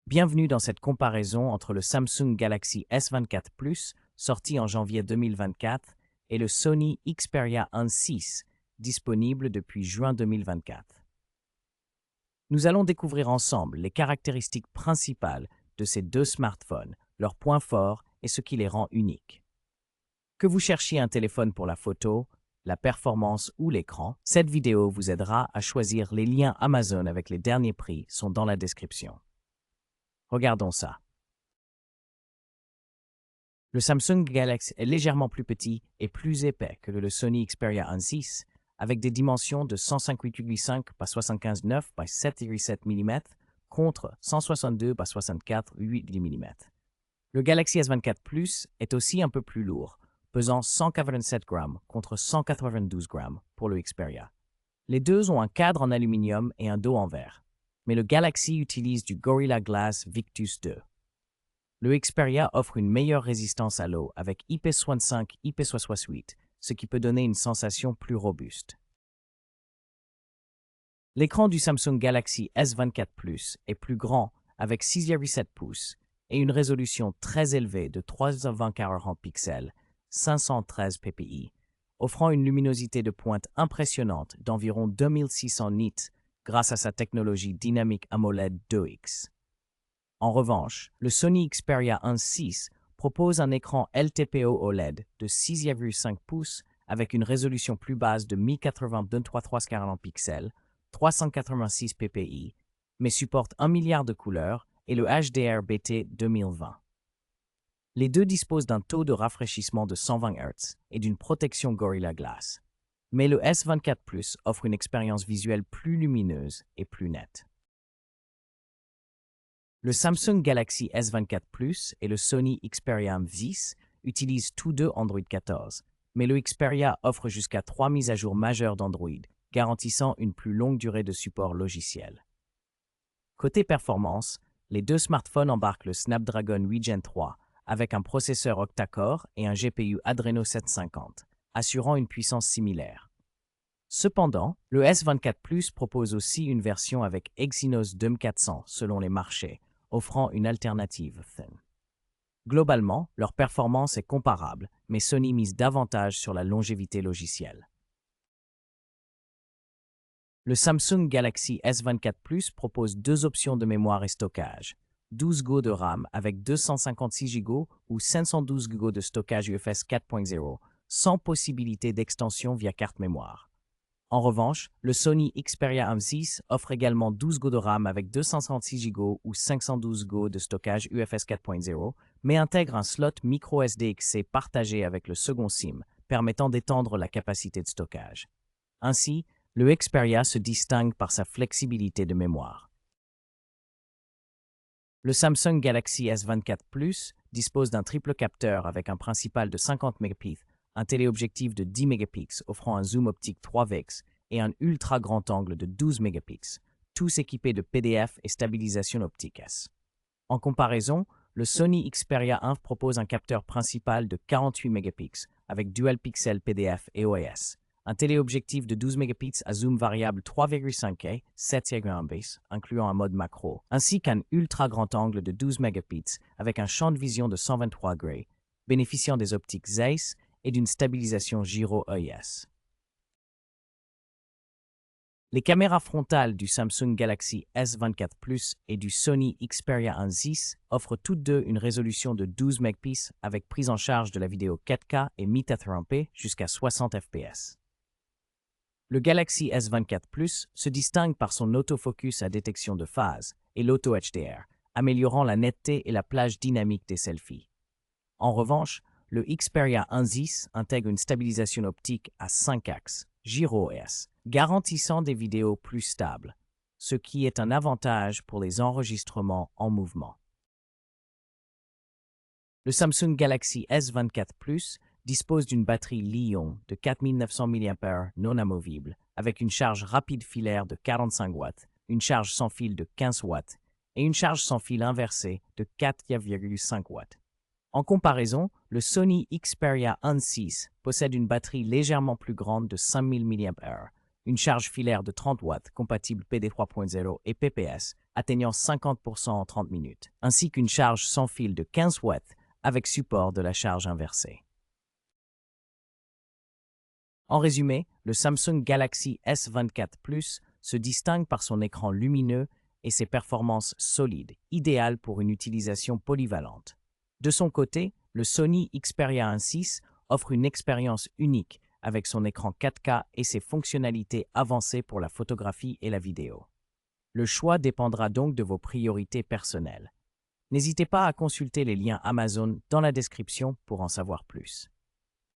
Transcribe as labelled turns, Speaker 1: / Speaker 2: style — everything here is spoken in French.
Speaker 1: Bienvenue dans cette comparaison entre le Samsung Galaxy S24 Plus, sorti en janvier 2024, et le Sony Xperia 1.6, disponible depuis juin 2024. Nous allons découvrir ensemble les caractéristiques principales de ces deux smartphones, leurs points forts et ce qui les rend uniques. Que vous cherchiez un téléphone pour la photo, la performance ou l'écran, cette vidéo vous aidera à choisir. Les liens Amazon avec les derniers prix sont dans la description. Regardons ça. Le Samsung Galaxy est légèrement plus petit et plus épais que le Sony Xperia 1.6, avec des dimensions de 158,5 par 75,9 par 7,7 mm contre 162 par 64,8 mm. Le Galaxy S24 Plus est aussi un peu plus lourd, pesant 187 grammes contre 192 grammes pour le Xperia. Les deux ont un cadre en aluminium et un dos en verre, mais le Galaxy utilise du Gorilla Glass Victus 2. Le Xperia offre une meilleure résistance à l'eau avec IP65, IP68, ce qui peut donner une sensation plus robuste. L'écran du Samsung Galaxy S24 Plus est plus grand avec 6,7 pouces et une résolution très élevée de 320 pixels, 513 ppi, offrant une luminosité de pointe impressionnante d'environ 2600 nits grâce à sa technologie dynamique AMOLED 2X. En revanche, le Sony Xperia 1.6 propose un écran LTPO OLED de 6,5 pouces avec une résolution plus basse de 1080x340 pixels, 386 ppi, mais supporte 1 milliard de couleurs et le HDR-BT 2020. Les deux disposent d'un taux de rafraîchissement de 120 Hz et d'une protection Gorilla Glass. Mais le S24 Plus offre une expérience visuelle plus lumineuse et plus nette. Le Samsung Galaxy S24 Plus et le Sony Xperia 1.6 utilisent tous deux Android 14, mais le Xperia offre jusqu'à 3 mises à jour majeures d'Android, garantissant une plus longue durée de support logiciel. Côté performance, les deux smartphones embarquent le Snapdragon 8 Gen 3 avec un processeur octa-core et un GPU Adreno 750, assurant une puissance similaire. Cependant, le S24 Plus propose aussi une version avec Exynos 2400 selon les marchés, offrant une alternative thin. Globalement, leur performance est comparable, mais Sony mise davantage sur la longévité logicielle. Le Samsung Galaxy S24 Plus propose deux options de mémoire et stockage, 12 Go de RAM avec 256 Go ou 512 Go de stockage UFS 4.0, sans possibilité d'extension via carte mémoire. En revanche, le Sony Xperia 1.6 offre également 12 Go de RAM avec 256 Go ou 512 Go de stockage UFS 4.0, mais intègre un slot micro SD-XC partagé avec le second SIM, permettant d'étendre la capacité de stockage. Ainsi, le Xperia se distingue par sa flexibilité de mémoire. Le Samsung Galaxy S24 Plus dispose d'un triple capteur avec un principal de 50 mégapixels, un téléobjectif de 10 mégapixels offrant un zoom optique 3x et un ultra grand angle de 12 mégapixels, tous équipés de PDF et stabilisation optique S. En comparaison, le Sony Xperia 1 propose un capteur principal de 48 mégapixels avec dual pixel PDF et OIS, un téléobjectif de 12 mégapixels à zoom variable 3,5K, 7,1 base, incluant un mode macro, ainsi qu'un ultra grand angle de 12 mégapixels avec un champ de vision de 123 degrés, bénéficiant des optiques Zeiss et d'une stabilisation gyro-EIS. Les caméras frontales du Samsung Galaxy S24 Plus et du Sony Xperia 1.6 offrent toutes deux une résolution de 12 mégapixels avec prise en charge de la vidéo 4K et 1080p jusqu'à 60 fps. Le Galaxy S24 Plus se distingue par son autofocus à détection de phase et l'auto-HDR, améliorant la netteté et la plage dynamique des selfies. En revanche, le Xperia 1.6 intègre une stabilisation optique à 5 axes, gyro-EIS, garantissant des vidéos plus stables, ce qui est un avantage pour les enregistrements en mouvement. Le Samsung Galaxy S24 Plus dispose d'une batterie Li-ion de 4900 mAh non amovible, avec une charge rapide filaire de 45 watts, une charge sans fil de 15 watts et une charge sans fil inversée de 4,5 watts. En comparaison, le Sony Xperia 1.6 possède une batterie légèrement plus grande de 5000 mAh, une charge filaire de 30 watts compatible PD 3.0 et PPS atteignant 50% en 30 minutes, ainsi qu'une charge sans fil de 15 watts avec support de la charge inversée. En résumé, le Samsung Galaxy S24 Plus se distingue par son écran lumineux et ses performances solides, idéales pour une utilisation polyvalente. De son côté, le Sony Xperia 1.6 offre une expérience unique avec son écran 4K et ses fonctionnalités avancées pour la photographie et la vidéo. Le choix dépendra donc de vos priorités personnelles. N'hésitez pas à consulter les liens Amazon dans la description pour en savoir plus.